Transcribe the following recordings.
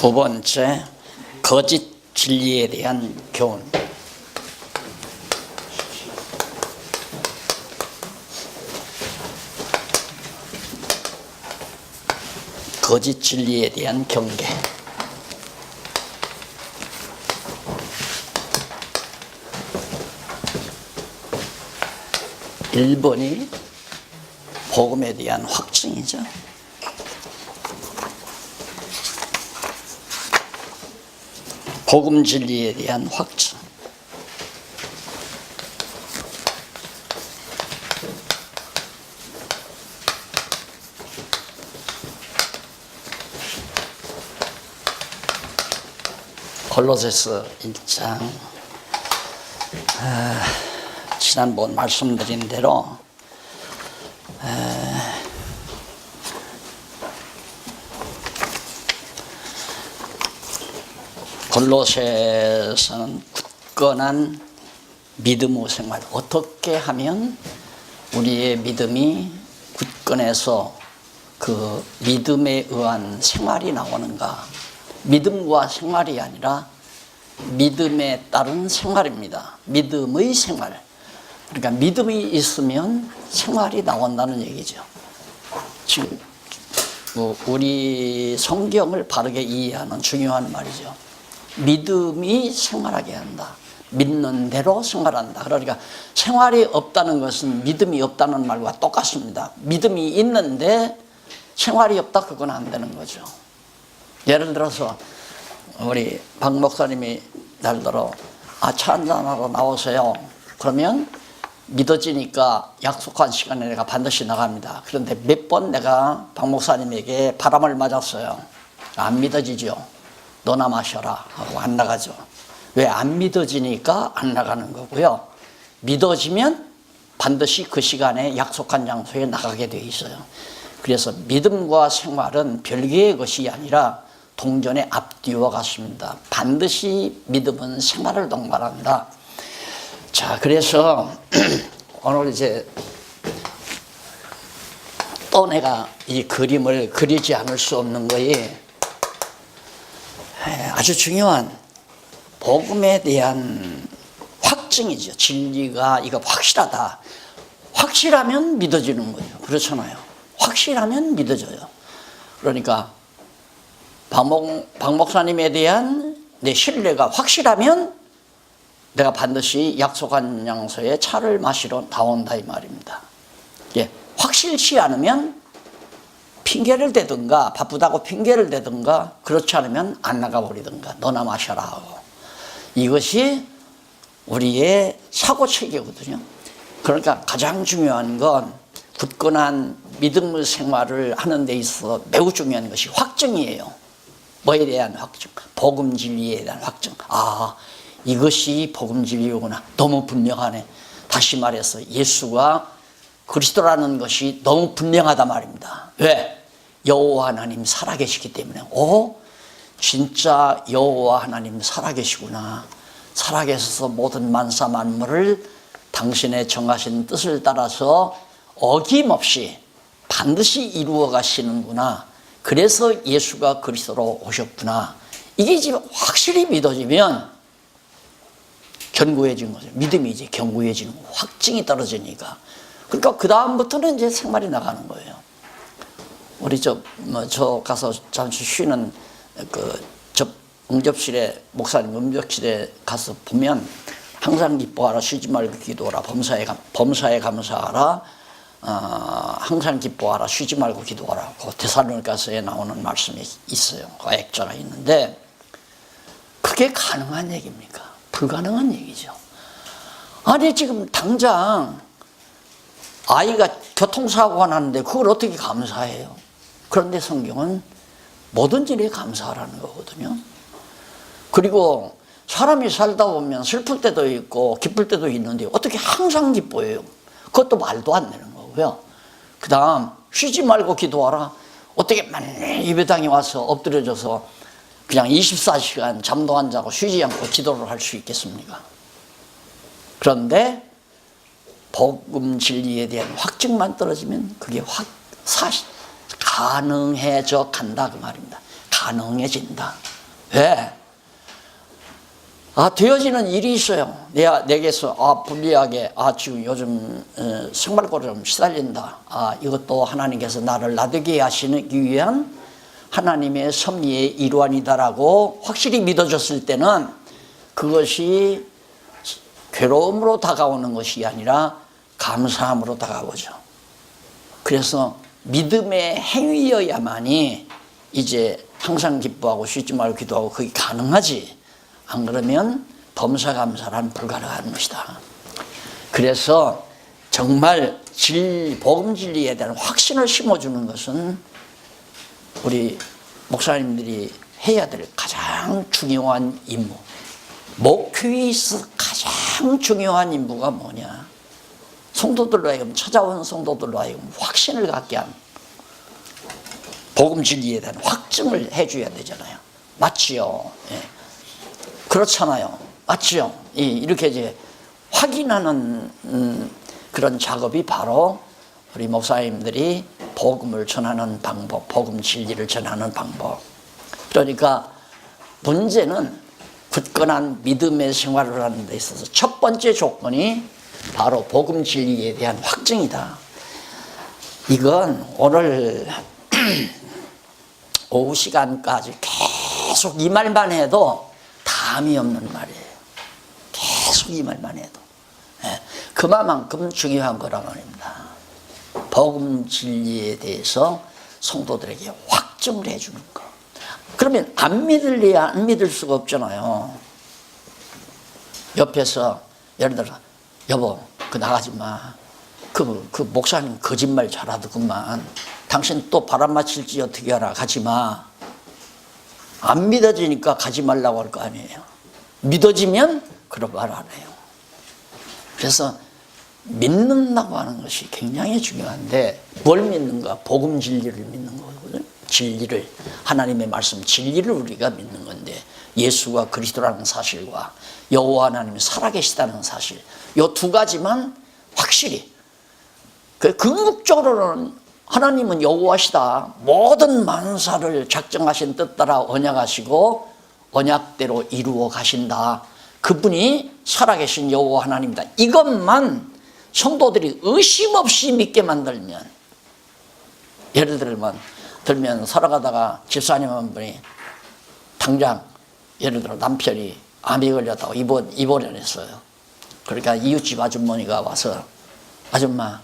두 번째, 거짓 진리에 대한 교훈. 거짓 진리에 대한 경계. 일 번이 복음에 대한 확증이죠. 복음 진리에 대한 확증. 골로새서 1장. 지난번 말씀드린 대로 골로새서는 굳건한 믿음의 생활, 어떻게 하면 우리의 믿음이 굳건해서 그 믿음에 의한 생활이 나오는가. 믿음과 생활이 아니라 믿음에 따른 생활입니다. 믿음의 생활. 그러니까 믿음이 있으면 생활이 나온다는 얘기죠. 지금 우리 성경을 바르게 이해하는 중요한 말이죠. 믿음이 생활하게 한다. 믿는 대로 생활한다. 그러니까 생활이 없다는 것은 믿음이 없다는 말과 똑같습니다. 믿음이 있는데 생활이 없다, 그건 안 되는 거죠. 예를 들어서 우리 박 목사님이 날들어 차 한잔하러 나오세요. 그러면 믿어지니까 약속한 시간에 내가 반드시 나갑니다. 그런데 몇 번 내가 박 목사님에게 바람을 맞았어요. 안 믿어지죠. 너나 마셔라 하고 안 나가죠. 왜? 안 믿어지니까 안 나가는 거고요. 믿어지면 반드시 그 시간에 약속한 장소에 나가게 돼 있어요. 그래서 믿음과 생활은 별개의 것이 아니라 동전의 앞뒤와 같습니다. 반드시 믿음은 생활을 동반한다. 자, 그래서 오늘 이제 또 내가 이 그림을 그리지 않을 수 없는 거에 아주 중요한 복음에 대한 확증이죠. 진리가 이거 확실하다. 확실하면 믿어지는 거죠. 그렇잖아요. 확실하면 믿어져요. 그러니까 박 목사님에 대한 내 신뢰가 확실하면 내가 반드시 약속한 장소에 차를 마시러 나온다, 이 말입니다. 예, 확실치 않으면 핑계를 대든가, 바쁘다고 핑계를 대든가, 그렇지 않으면 안 나가버리든가, 너나 마셔라 하고. 이것이 우리의 사고체계거든요. 그러니까 가장 중요한 건 굳건한 믿음의 생활을 하는 데 있어서 매우 중요한 것이 확증이에요. 뭐에 대한 확증? 복음 진리에 대한 확증. 아, 이것이 복음 진리구나. 너무 분명하네. 다시 말해서 예수가 그리스도라는 것이 너무 분명하단 말입니다. 왜? 여호와 하나님 살아계시기 때문에. 진짜 여호와 하나님 살아계시구나. 살아계셔서 모든 만사 만물을 당신의 정하신 뜻을 따라서 어김없이 반드시 이루어 가시는구나. 그래서 예수가 그리스도로 오셨구나. 이게 지금 확실히 믿어지면 견고해진 거죠. 믿음이 이제 견고해지는 거예요. 확증이 떨어지니까. 그러니까 그 다음부터는 이제 생활이 나가는 거예요. 우리 저 가서 잠시 쉬는 응접실에, 목사님 응접실에 가서 보면 항상 기뻐하라, 쉬지 말고 기도하라, 범사에 감사하라, 항상 기뻐하라, 쉬지 말고 기도하라. 그 데살로니가서에 나오는 말씀이 있어요. 그 액자가 있는데, 그게 가능한 얘기입니까? 불가능한 얘기죠. 아니, 지금 당장 아이가 교통사고가 났는데 그걸 어떻게 감사해요? 그런데 성경은 모든 일에 감사하라는 거거든요. 그리고 사람이 살다 보면 슬플 때도 있고 기쁠 때도 있는데 어떻게 항상 기뻐해요? 그것도 말도 안 되는 거고요. 그 다음, 쉬지 말고 기도하라. 어떻게 맨날 예배당에 와서 엎드려져서 그냥 24시간 잠도 안 자고 쉬지 않고 기도를 할 수 있겠습니까? 그런데 복음 진리에 대한 확증만 떨어지면 그게 가능해져 간다, 그 말입니다. 가능해진다. 왜? 되어지는 일이 있어요. 내게서 불리하게 지금 요즘 생활고를 좀 시달린다. 이것도 하나님께서 나를 나되게 하시기 위한 하나님의 섭리의 일환이다라고 확실히 믿어졌을 때는 그것이 괴로움으로 다가오는 것이 아니라 감사함으로 다가오죠. 그래서 믿음의 행위여야만이 이제 항상 기뻐하고 쉬지 말고 기도하고 그게 가능하지. 안 그러면 범사감사란 불가능한 것이다. 그래서 정말 복음 진리에 대한 확신을 심어주는 것은 우리 목사님들이 해야 될 가장 중요한 임무. 목회에 있어서 가장 중요한 임무가 뭐냐? 성도들로 하여금, 찾아온 성도들로 하여금 확신을 갖게 한 복음 진리에 대한 확증을 해줘야 되잖아요. 맞지요? 예. 그렇잖아요. 맞지요? 이렇게 이제 확인하는 그런 작업이 바로 우리 목사님들이 복음을 전하는 방법, 복음 진리를 전하는 방법. 그러니까 문제는 굳건한 믿음의 생활을 하는 데 있어서 첫 번째 조건이 바로 복음 진리에 대한 확증이다. 이건 오늘 오후 시간까지 계속 이 말만 해도 담이 없는 말이에요. 계속 이 말만 해도. 그만큼 중요한 거란 말입니다. 복음 진리에 대해서 성도들에게 확증을 해주는 거. 그러면 안 믿을 수가 없잖아요. 옆에서 예를 들어 여보 나가지 마. 그 목사님 거짓말 잘하더구만. 당신 또 바람 맞힐지 어떻게 알아. 가지 마. 안 믿어지니까 가지 말라고 할 거 아니에요. 믿어지면 그런 말 안 해요. 그래서 믿는다고 하는 것이 굉장히 중요한데 뭘 믿는가? 복음 진리를 믿는 거거든요. 진리를, 하나님의 말씀 진리를 우리가 믿는 건데 예수가 그리스도라는 사실과 여호와 하나님이 살아계시다는 사실, 이 두 가지만 확실히, 궁극적으로는 하나님은 여호와시다. 모든 만사를 작정하신 뜻 따라 언약하시고 언약대로 이루어 가신다. 그분이 살아계신 여호와 하나님이다. 이것만 성도들이 의심 없이 믿게 만들면, 예를 들면 살아가다가 집사님 한 분이 당장 예를 들어 남편이 암이 걸렸다고 입원했어요. 그러니까 이웃집 아주머니가 와서 아줌마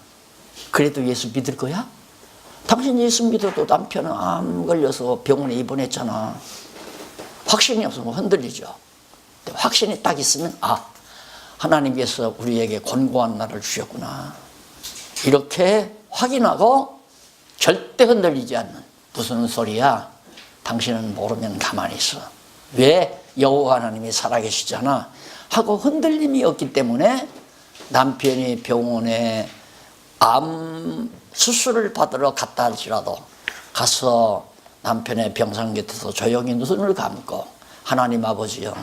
그래도 예수 믿을 거야? 당신 예수 믿어도 남편은 암 걸려서 병원에 입원했잖아. 확신이 없으면 흔들리죠. 근데 확신이 딱 있으면 하나님께서 우리에게 권고한 날을 주셨구나. 이렇게 확인하고 절대 흔들리지 않는. 무슨 소리야? 당신은 모르면 가만히 있어. 왜? 여호와 하나님이 살아계시잖아. 하고 흔들림이 없기 때문에 남편이 병원에 암 수술을 받으러 갔다 할지라도 가서 남편의 병상 곁에서 조용히 눈을 감고 하나님 아버지요,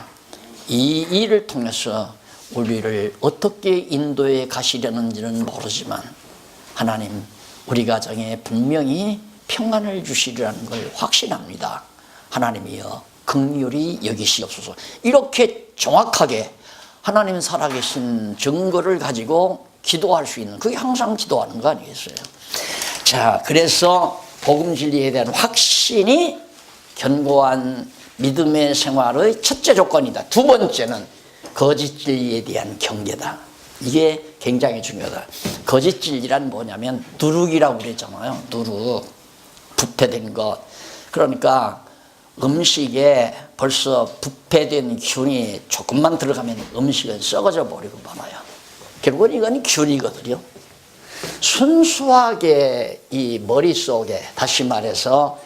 이 일을 통해서 우리를 어떻게 인도해 가시려는지는 모르지만 하나님 우리 가정에 분명히 평안을 주시리라는 걸 확신합니다. 하나님이여 긍휼히 여기시옵소서. 이렇게 정확하게 하나님 살아계신 증거를 가지고 기도할 수 있는, 그게 항상 기도하는 거 아니겠어요? 자, 그래서 복음 진리에 대한 확신이 견고한 믿음의 생활의 첫째 조건이다. 두 번째는 거짓 진리에 대한 경계다. 이게 굉장히 중요하다. 거짓 진리란 뭐냐면 누룩이라고 그랬잖아요. 누룩, 부패된 것. 그러니까 음식에 벌써 부패된 균이 조금만 들어가면 음식은 썩어져 버리고 말아요. 결국은 이건 균이거든요. 순수하게 이 머릿속에, 다시 말해서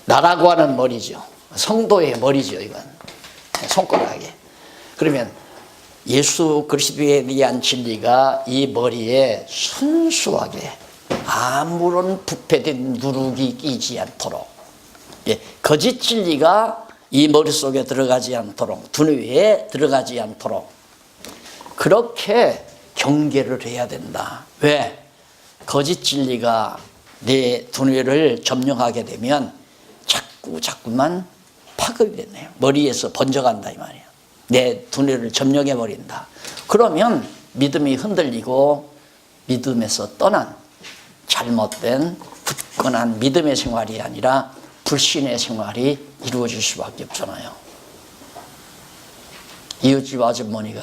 나라고 하는 머리죠. 성도의 머리죠. 이건 손가락에. 그러면 예수 그리스도에 대한 진리가 이 머리에 순수하게 아무런 부패된 누룩이 끼지 않도록, 거짓 진리가 이 머릿속에 들어가지 않도록, 두뇌에 들어가지 않도록 그렇게 경계를 해야 된다. 왜? 거짓 진리가 내 두뇌를 점령하게 되면 자꾸만 파급이 됐네요. 머리에서 번져간다 이 말이에요. 내 두뇌를 점령해 버린다. 그러면 믿음이 흔들리고 믿음에서 떠난 잘못된 굳건한 믿음의 생활이 아니라 불신의 생활이 이루어질 수밖에 없잖아요. 이웃집 아주머니가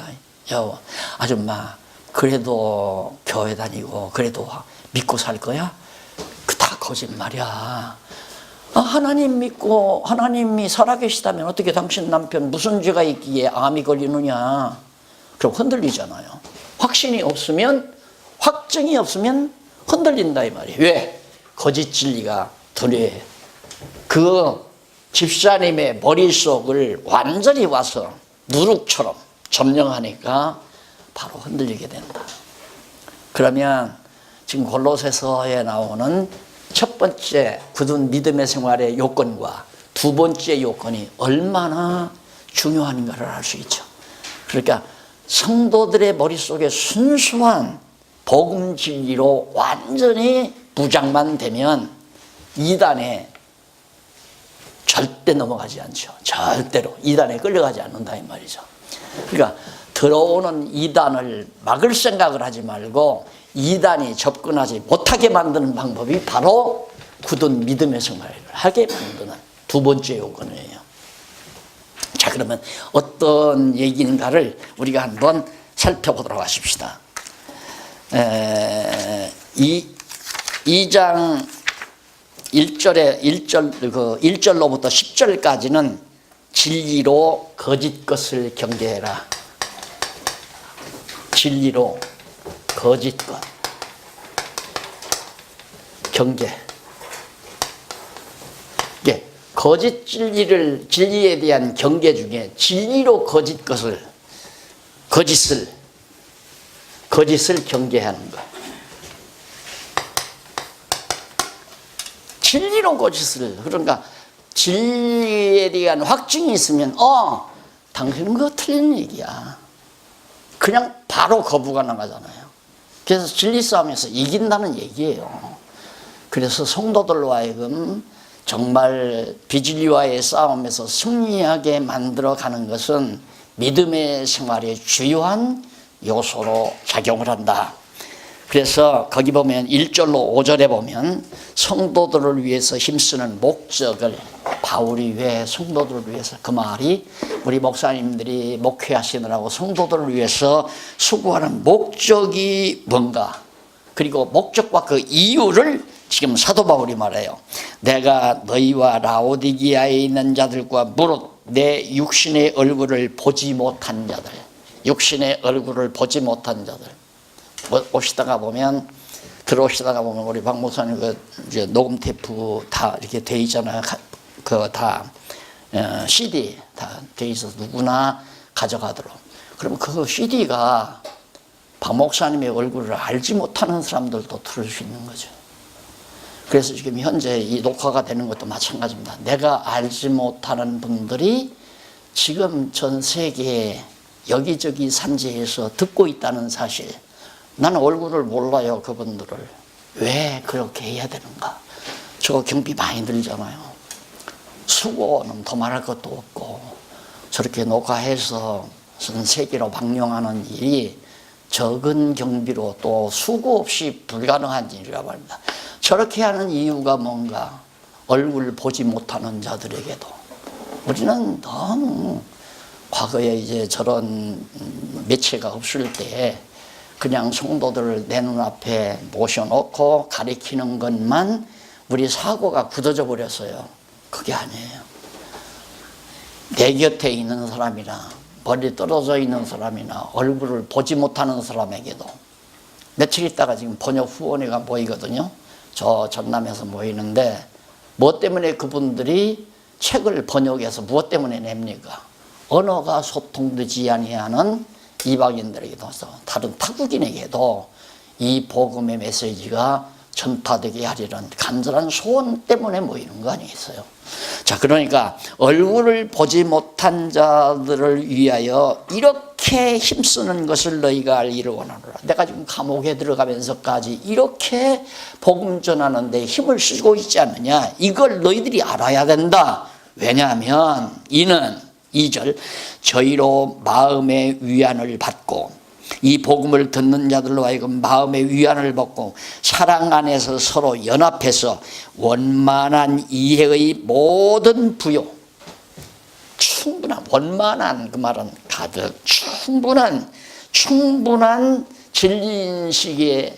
여 아줌마 그래도 교회 다니고 그래도 믿고 살 거야? 그 다 거짓말이야. 하나님 믿고 하나님이 살아계시다면 어떻게 당신 남편 무슨 죄가 있기에 암이 걸리느냐. 그럼 흔들리잖아요. 확신이 없으면 확증이 없으면 흔들린다 이 말이에요. 왜? 거짓 진리가 두뇌에 그 집사님의 머릿속을 완전히 와서 누룩처럼 점령하니까 바로 흔들리게 된다. 그러면 지금 골로새서에 나오는 첫 번째 굳은 믿음의 생활의 요건과 두 번째 요건이 얼마나 중요한가를 알 수 있죠. 그러니까 성도들의 머릿속에 순수한 복음 진리로 완전히 부장만 되면 이단에 절대 넘어가지 않죠. 절대로 이단에 끌려가지 않는다 이 말이죠. 그러니까 들어오는 이단을 막을 생각을 하지 말고 이단이 접근하지 못하게 만드는 방법이 바로 굳은 믿음의 생활을 하게 만드는 두 번째 요건이에요. 자, 그러면 어떤 얘기인가를 우리가 한번 살펴보도록 하십시다. 2장 1절로부터 10절까지는 진리로 거짓 것을 경계해라. 진리로 거짓 것 경계. 예, 거짓 진리에 대한 경계 중에 진리로 거짓을 경계하는 것. 진리로 거짓을, 그러니까 진리에 대한 확증이 있으면 당신은 그거 틀린 얘기야. 그냥 바로 거부가 나가잖아요. 그래서 진리 싸움에서 이긴다는 얘기예요. 그래서 성도들로 하여금 정말 비진리와의 싸움에서 승리하게 만들어가는 것은 믿음의 생활의 주요한 요소로 작용을 한다. 그래서 거기 보면 1절로 5절에 보면 성도들을 위해서 힘쓰는 목적을, 바울이 왜 성도들을 위해서, 그 말이 우리 목사님들이 목회하시느라고 성도들을 위해서 수고하는 목적이 뭔가, 그리고 목적과 그 이유를 지금 사도 바울이 말해요. 내가 너희와 라오디기아에 있는 자들과 무릇 내 육신의 얼굴을 보지 못한 자들, 육신의 얼굴을 보지 못한 자들, 들어오시다가 보면 우리 박 목사님 이제 녹음 테이프 다 이렇게 돼 있잖아요. 그거 다 CD 다 돼 있어서 누구나 가져가도록. 그러면 그 CD가 박 목사님의 얼굴을 알지 못하는 사람들도 들을 수 있는 거죠. 그래서 지금 현재 이 녹화가 되는 것도 마찬가지입니다. 내가 알지 못하는 분들이 지금 전 세계에 여기저기 산지에서 듣고 있다는 사실. 나는 얼굴을 몰라요, 그분들을. 왜 그렇게 해야 되는가? 저거 경비 많이 들잖아요. 수고는 더 말할 것도 없고, 저렇게 녹화해서 전 세계로 방영하는 일이 적은 경비로 또 수고 없이 불가능한 일이라고 합니다. 저렇게 하는 이유가 뭔가? 얼굴 보지 못하는 자들에게도. 우리는 너무 과거에 이제 저런 매체가 없을 때 그냥 성도들을 내 눈앞에 모셔놓고 가리키는 것만 우리 사고가 굳어져 버렸어요. 그게 아니에요. 내 곁에 있는 사람이나 멀리 떨어져 있는 사람이나 얼굴을 보지 못하는 사람에게도, 며칠 있다가 지금 번역 후원회가 모이거든요. 저 전남에서 모이는데, 뭐 때문에 그분들이 책을 번역해서 무엇 때문에 냅니까? 언어가 소통되지 아니하는 이방인들에게도, 다른 타국인에게도 이 복음의 메시지가 전파되게 하려는 간절한 소원 때문에 모이는 거 아니겠어요? 자, 그러니까 얼굴을 보지 못한 자들을 위하여 이렇게 힘쓰는 것을 너희가 알기를 원하노라. 내가 지금 감옥에 들어가면서까지 이렇게 복음 전하는 데 힘을 쓰고 있지 않느냐? 이걸 너희들이 알아야 된다. 왜냐하면 이는 2절 저희로 마음의 위안을 받고 이 복음을 듣는 자들로 하여금 마음의 위안을 받고 사랑 안에서 서로 연합해서 원만한 이해의 모든 부요, 충분한, 원만한, 그 말은 가득 충분한 진리인식의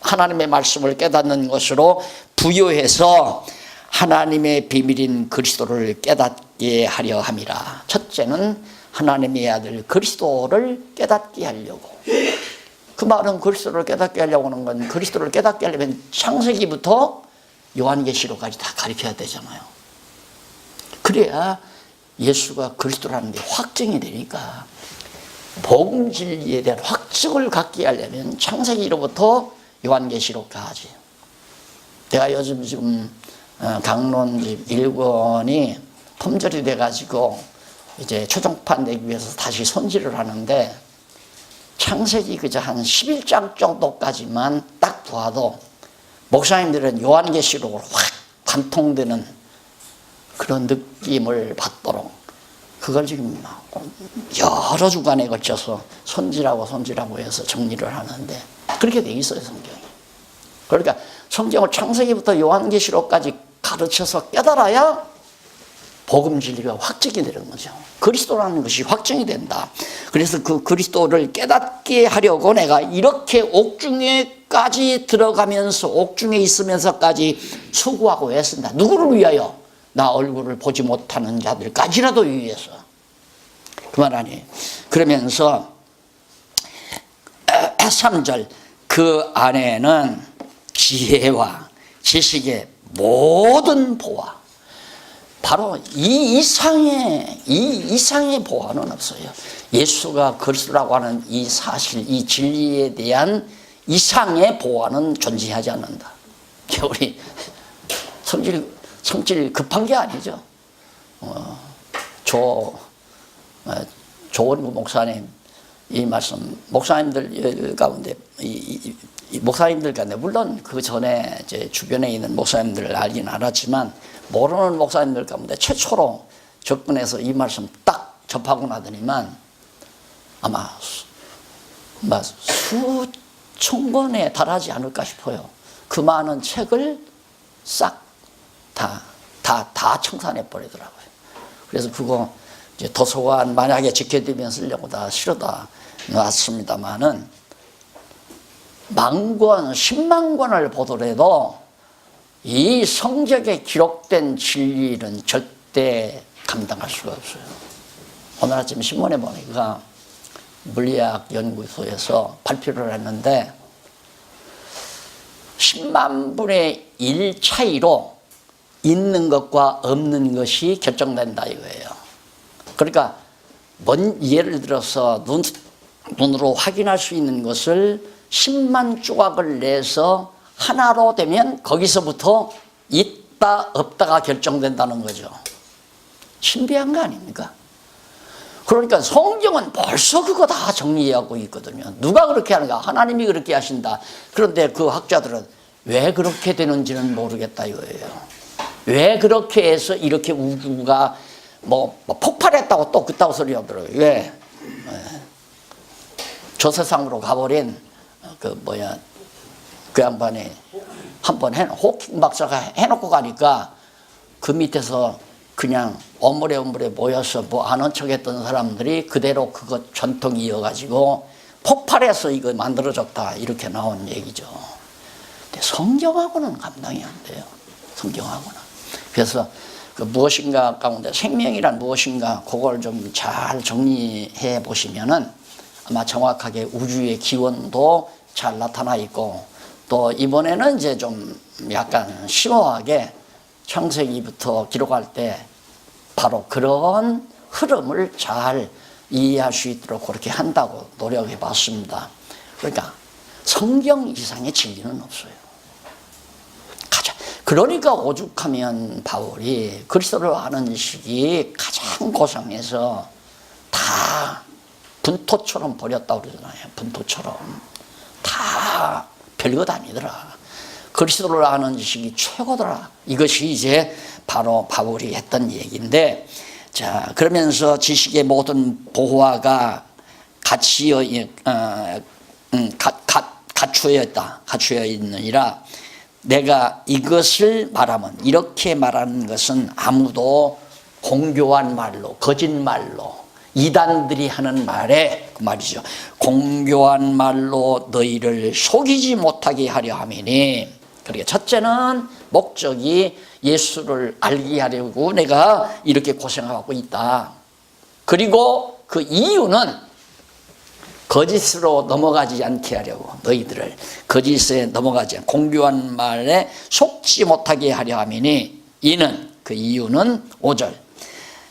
하나님의 말씀을 깨닫는 것으로 부요해서 하나님의 비밀인 그리스도를 깨닫게 하려 함이라. 첫째는 하나님의 아들 그리스도를 깨닫게 하려고. 그 말은 그리스도를 깨닫게 하려고 하는 건, 그리스도를 깨닫게 하려면 창세기부터 요한계시록까지 다 가르쳐야 되잖아요. 그래야 예수가 그리스도라는 게 확증이 되니까. 복음 진리에 대한 확증을 갖게 하려면 창세기로부터 요한계시록까지. 내가 요즘 지금 강론집 1권이 품절이 돼가지고 이제 최종판 내기 위해서 다시 손질을 하는데, 창세기 그저 한 11장 정도까지만 딱 봐도 목사님들은 요한계시록으로 확 관통되는 그런 느낌을 받도록 그걸 지금 여러 주간에 걸쳐서 손질하고 해서 정리를 하는데, 그렇게 돼 있어요, 성경이. 그러니까 성경을 창세기부터 요한계시록까지 가르쳐서 깨달아야 복음 진리가 확증이 되는 거죠. 그리스도라는 것이 확증이 된다. 그래서 그 그리스도를 깨닫게 하려고 내가 이렇게 옥중에까지 들어가면서, 옥중에 있으면서까지 수고하고 애쓴다. 누구를 위하여? 나 얼굴을 보지 못하는 자들까지라도 위해서. 그만 아니에요. 그러면서 3절 그 안에는 지혜와 지식의 모든 보화, 바로 이 이상의 보화는 없어요. 예수가 그리스도라고 하는 이 사실, 이 진리에 대한 이상의 보화는 존재하지 않는다. 우리 성질 급한 게 아니죠. 조원구 목사님 이 말씀, 목사님들 가운데 목사님들 가운데, 물론 그 전에 제 주변에 있는 목사님들을 알긴 알았지만 모르는 목사님들 가운데 최초로 접근해서 이 말씀 딱 접하고 나더니만 아마 수천 권에 달하지 않을까 싶어요. 그 많은 책을 싹 다 청산해 버리더라고요. 그래서 그거 이제 도서관 만약에 지켜두면 쓰려고 다 실어다 놨습니다만은, 10,000권, 10만 권을 보더라도 이 성경에 기록된 진리는 절대 감당할 수가 없어요. 오늘 아침 신문에 보니까 물리학 연구소에서 발표를 했는데 10만 분의 1 차이로 있는 것과 없는 것이 결정된다 이거예요. 그러니까 예를 들어서 눈으로 확인할 수 있는 것을 10만 조각을 내서 하나로 되면 거기서부터 있다 없다가 결정된다는 거죠. 신비한 거 아닙니까? 그러니까 성경은 벌써 그거 다 정리하고 있거든요. 누가 그렇게 하는가? 하나님이 그렇게 하신다. 그런데 그 학자들은 왜 그렇게 되는지는 모르겠다 이거예요. 왜 그렇게 해서 이렇게 우주가 폭발했다고 또 그따구 소리 하더라고요. 왜? 저 세상으로 가버린 그 양반이 한번 호킹 박사가 해놓고 가니까 그 밑에서 그냥 어물에 모여서 아는 척 했던 사람들이 그대로 그거 전통 이어가지고 폭발해서 이거 만들어졌다 이렇게 나온 얘기죠. 근데 성경하고는 감당이 안 돼요. 성경하고는. 그래서 그 무엇인가 가운데 생명이란 무엇인가 그걸 좀 잘 정리해 보시면은 아마 정확하게 우주의 기원도 잘 나타나 있고, 또 이번에는 이제 좀 약간 심오하게 창세기부터 기록할 때 바로 그런 흐름을 잘 이해할 수 있도록 그렇게 한다고 노력해 봤습니다. 그러니까 성경 이상의 진리는 없어요. 그러니까 오죽하면 바울이 그리스도를 아는 시기 가장 고상해서 다 분토처럼 버렸다고 그러잖아요. 분토처럼 다 별것 아니더라. 그리스도를 아는 지식이 최고더라. 이것이 이제 바로 바울이 했던 얘기인데, 자, 그러면서 지식의 모든 보화가 갖추어 있느니라. 내가 이것을 말하면, 이렇게 말하는 것은 아무도 공교한 말로, 거짓말로, 이단들이 하는 말에 그 말이죠. 공교한 말로 너희를 속이지 못하게 하려 함이니. 그러니까 첫째는 목적이 예수를 알게 하려고 내가 이렇게 고생하고 있다. 그리고 그 이유는 거짓으로 넘어가지 않게 하려고, 너희들을 거짓에 넘어가지 않고 공교한 말에 속지 못하게 하려 함이니, 이는, 그 이유는 5절,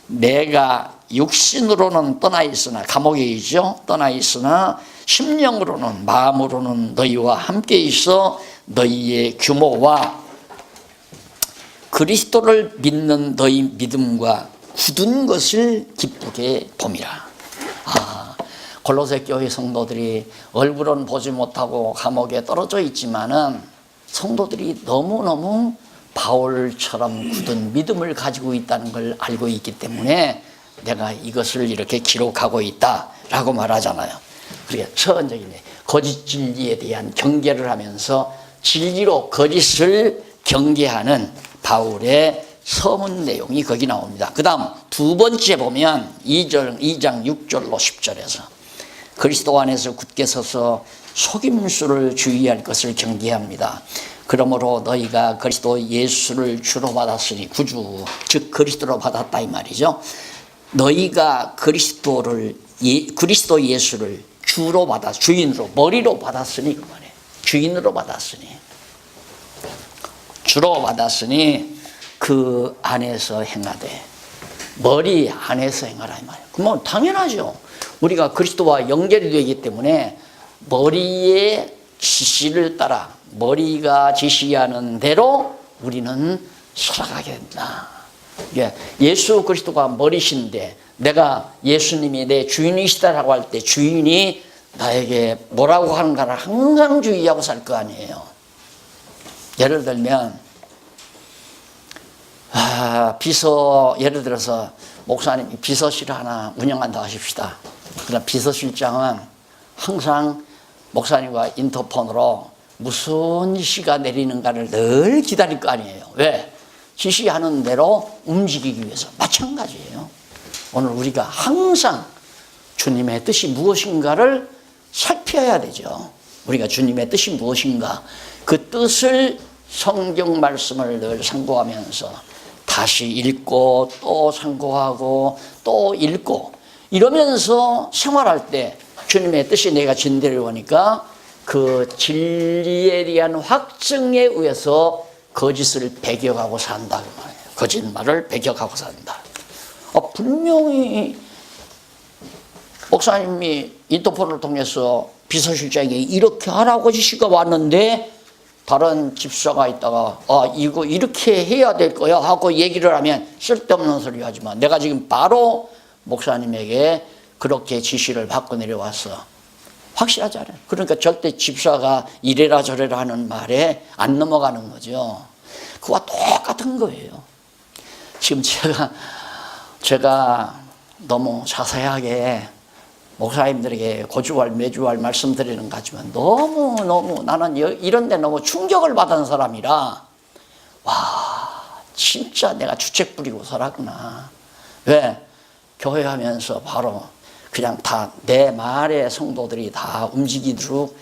내가 육신으로는 떠나 있으나, 감옥에 있죠. 떠나 있으나 심령으로는, 마음으로는 너희와 함께 있어 너희의 규모와 그리스도를 믿는 너희 믿음과 굳은 것을 기쁘게 봄이라. 골로새 교회 성도들이 얼굴은 보지 못하고 감옥에 떨어져 있지만은 성도들이 너무너무 바울처럼 굳은 믿음을 가지고 있다는 걸 알고 있기 때문에 내가 이것을 이렇게 기록하고 있다라고 말하잖아요. 그러니까 처음적인 거짓 진리에 대한 경계를 하면서 진리로 거짓을 경계하는 바울의 서문 내용이 거기 나옵니다. 그 다음 두 번째 보면 2장 6절로 10절에서 그리스도 안에서 굳게 서서 속임수를 주의할 것을 경계합니다. 그러므로 너희가 그리스도 예수를 주로 받았으니, 구주 즉 그리스도로 받았다 이 말이죠. 너희가 그리스도 예수를 주로 받아, 주인으로, 머리로 받았으니, 그 말이에요. 주인으로 받았으니, 주로 받았으니 그 안에서 행하되, 머리 안에서 행하라 이 말이에요. 그러면 당연하죠. 우리가 그리스도와 연결이 되기 때문에 머리의 지시를 따라, 머리가 지시하는 대로 우리는 살아가게 된다. 예수 그리스도가 머리신데 내가 예수님이 내 주인이시다라고 할 때 주인이 나에게 뭐라고 하는가를 항상 주의하고 살 거 아니에요. 예를 들면 예를 들어서 목사님이 비서실 하나 운영한다 하십시다. 그럼 비서실장은 항상 목사님과 인터폰으로 무슨 지시가 내리는가를 늘 기다릴 거 아니에요. 왜? 지시하는 대로 움직이기 위해서. 마찬가지예요. 오늘 우리가 항상 주님의 뜻이 무엇인가를 살펴야 되죠. 우리가 주님의 뜻이 무엇인가, 그 뜻을 성경 말씀을 늘 상고하면서 다시 읽고 또 상고하고 또 읽고 이러면서 생활할 때 주님의 뜻이 내가 진대로 오니까 그 진리에 대한 확증에 의해서 거짓을 배격하고 산다 그 말이에요. 거짓말을 배격하고 산다. 분명히 목사님이 인터폰을 통해서 비서실장이 이렇게 하라고 지시가 왔는데 다른 집사가 있다가 이거 이렇게 해야 될 거야 하고 얘기를 하면 쓸데없는 소리 하지만, 내가 지금 바로 목사님에게 그렇게 지시를 받고 내려왔어. 확실하잖아요. 그러니까 절대 집사가 이래라 저래라 하는 말에 안 넘어가는 거죠. 그와 똑같은 거예요. 지금 제가 너무 자세하게 목사님들에게 고주할 매주할 말씀드리는 것 같지만 너무 나는 이런 데 너무 충격을 받은 사람이라, 와, 진짜 내가 주책 부리고 살았구나. 왜? 교회 하면서 바로 그냥 다 내 말에 성도들이 다 움직이도록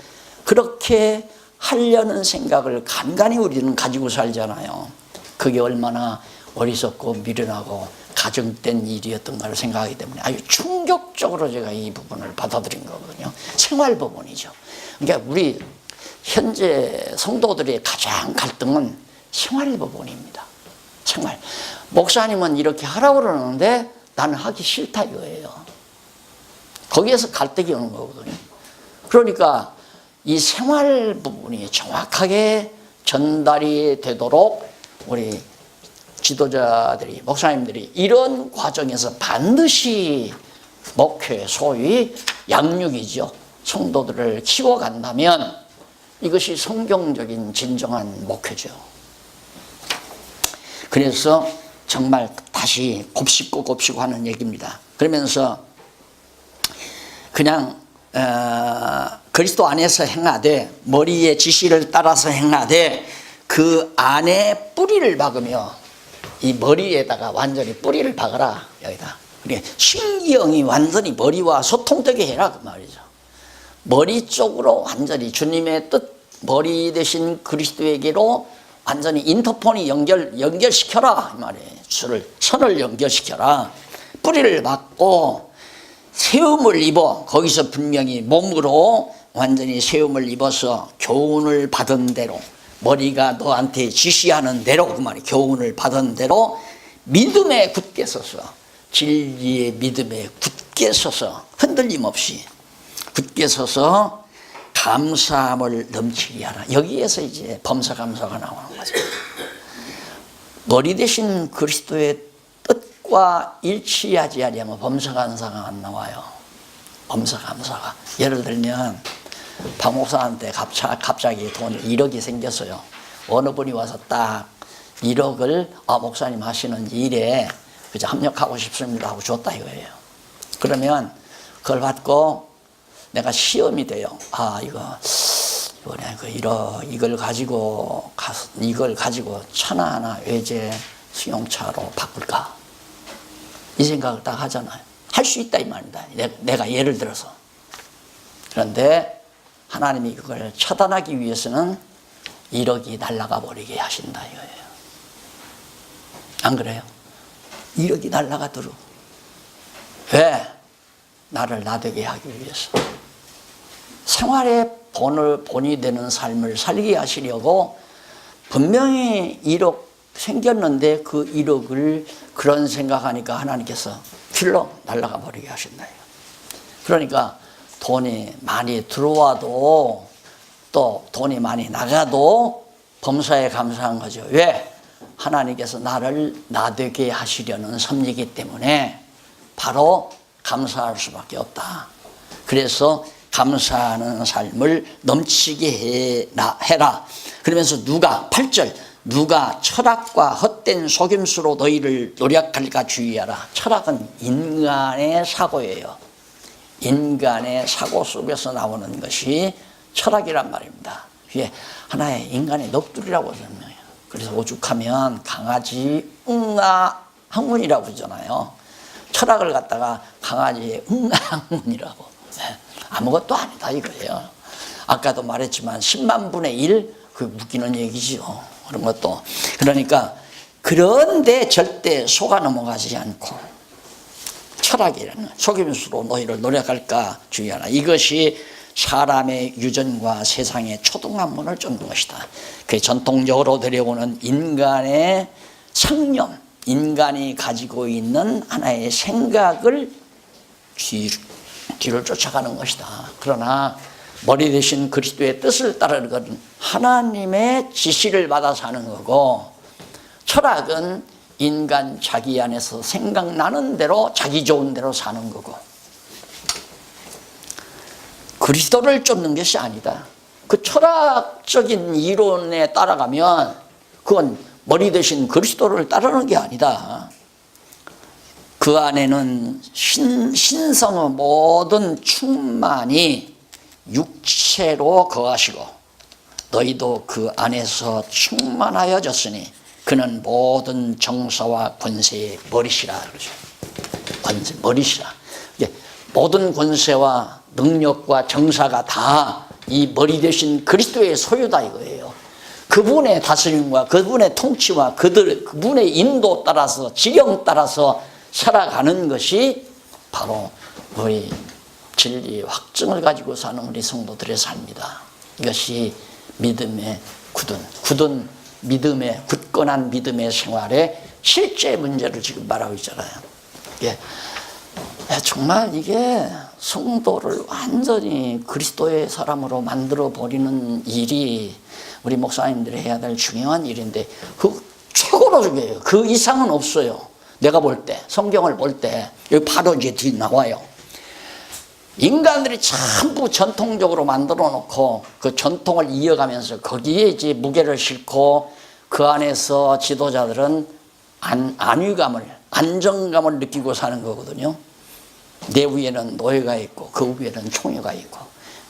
그렇게 하려는 생각을 간간히 우리는 가지고 살잖아요. 그게 얼마나 어리석고 미련하고 가정된 일이었던가를 생각하기 때문에 아주 충격적으로 제가 이 부분을 받아들인 거거든요. 생활 부분이죠. 그러니까 우리 현재 성도들의 가장 갈등은 생활 부분입니다. 생활. 목사님은 이렇게 하라고 그러는데 나는 하기 싫다 이거예요. 거기에서 갈등이 오는 거거든요. 그러니까 이 생활 부분이 정확하게 전달이 되도록 우리 지도자들이, 목사님들이 이런 과정에서 반드시 목회, 소위 양육이죠. 성도들을 키워간다면 이것이 성경적인 진정한 목회죠. 그래서 정말 다시 곱씹고 곱씹고 하는 얘기입니다. 그러면서 그냥 그리스도 안에서 행하되 머리의 지시를 따라서 행하되 그 안에 뿌리를 박으며, 이 머리에다가 완전히 뿌리를 박아라 여기다. 그러니까 신경이 완전히 머리와 소통되게 해라 그 말이죠. 머리 쪽으로 완전히 주님의 뜻, 머리 대신 그리스도에게로 완전히 인터폰이 연결시켜라 이 말이에요. 선을 연결시켜라. 뿌리를 박고 세움을 입어, 거기서 분명히 몸으로 완전히 세움을 입어서 교훈을 받은 대로, 머리가 너한테 지시하는 대로 그 말이 교훈을 받은 대로 믿음에 굳게 서서, 진리의 믿음에 굳게 서서 흔들림 없이 굳게 서서 감사함을 넘치게 하라. 여기에서 이제 범사감사가 나오는 거죠. 머리 대신 그리스도의 뜻과 일치하지 않으면 범사감사가 안 나와요. 범사감사가. 예를 들면 박 목사한테 갑자기 돈 1억이 생겼어요. 어느 분이 와서 딱 1억을 목사님 하시는 일에 그저 합력하고 싶습니다 하고 줬다 이거예요. 그러면 그걸 받고 내가 시험이 돼요. 이걸 가지고 차나 하나 외제 수용차로 바꿀까? 이 생각을 딱 하잖아요. 할 수 있다 이 말입니다. 내가 예를 들어서. 그런데 하나님이 그걸 처단하기 위해서는 1억이 날아가 버리게 하신다 이거예요. 안 그래요? 1억이 날아가도록. 왜? 나를 나되게 하기 위해서. 생활의 본이 되는 삶을 살게 하시려고 분명히 1억 생겼는데 그 1억을 그런 생각하니까 하나님께서 필러 날아가 버리게 하신다. 그러니까 돈이 많이 들어와도 또 돈이 많이 나가도 범사에 감사한 거죠. 왜? 하나님께서 나를 나되게 하시려는 섭리이기 때문에 바로 감사할 수밖에 없다. 그래서 감사하는 삶을 넘치게 해라. 그러면서 누가 8절 누가 철학과 헛된 속임수로 너희를 노력할까 주의하라. 철학은 인간의 사고예요. 인간의 사고 속에서 나오는 것이 철학이란 말입니다. 위에 하나의 인간의 넋두리라고 설명해요. 그래서 오죽하면 강아지 응아 학문이라고 그러잖아요. 철학을 갖다가 강아지의 응아 학문이라고. 아무것도 아니다 이거예요. 아까도 말했지만 10만 분의 1 그 웃기는 얘기죠. 그런 것도. 그러니까 그런데 절대 속아 넘어가지 않고 철학이라는 속임수로 너희를 노력할까 주의하라. 이것이 사람의 유전과 세상의 초등학문을 쫓는 것이다. 그 전통적으로 들여오는 인간의 상념, 인간이 가지고 있는 하나의 생각을 뒤를 쫓아가는 것이다. 그러나 머리 대신 그리스도의 뜻을 따르는 것은 하나님의 지시를 받아 사는 거고, 철학은 인간 자기 안에서 생각나는 대로 자기 좋은 대로 사는 거고, 그리스도를 쫓는 것이 아니다. 그 철학적인 이론에 따라가면 그건 머리 대신 그리스도를 따르는 게 아니다. 그 안에는 신성의 모든 충만이 육체로 거하시고 너희도 그 안에서 충만하여졌으니 그는 모든 정사와 권세의 머리시라 그러죠. 머리시라. 모든 권세와 능력과 정사가 다 이 머리 대신 그리스도의 소유다 이거예요. 그분의 다스림과 그분의 통치와 그분의 인도 따라서 지령 따라서 살아가는 것이 바로 우리 진리의 확증을 가지고 사는 우리 성도들의 삶이다. 이것이 믿음의 굳은 믿음의 굳건한 믿음의 생활의 실제 문제를 지금 말하고 있잖아요. 정말 이게 성도를 완전히 그리스도의 사람으로 만들어 버리는 일이 우리 목사님들이 해야 될 중요한 일인데 그 최고로 중요해요. 그 이상은 없어요. 내가 볼 때, 성경을 볼 때 여기 바로 이제 뒤 나와요. 인간들이 전부 전통적으로 만들어 놓고 그 전통을 이어가면서 거기에 이제 무게를 싣고 그 안에서 지도자들은 안위감을, 안정감을 느끼고 사는 거거든요. 내 위에는 노예가 있고 그 위에는 총회가 있고,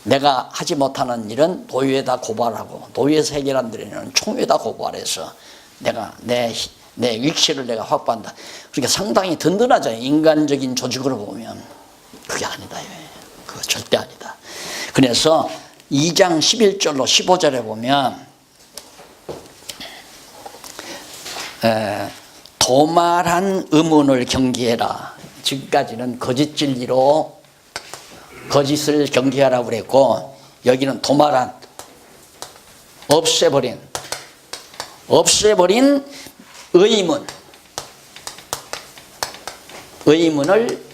내가 하지 못하는 일은 노예에다 고발하고, 노예에서 해결한 일은 총회에다 고발해서 내가 내 위치를 내가 확보한다. 그러니까 상당히 든든하잖아요. 인간적인 조직으로 보면. 그게 아니다. 그거 절대 아니다. 그래서 2장 11절로 15절에 보면 도말한 의문을 경계해라. 지금까지는 거짓 진리로 거짓을 경계하라고 그랬고, 여기는 도말한, 없애버린 의문을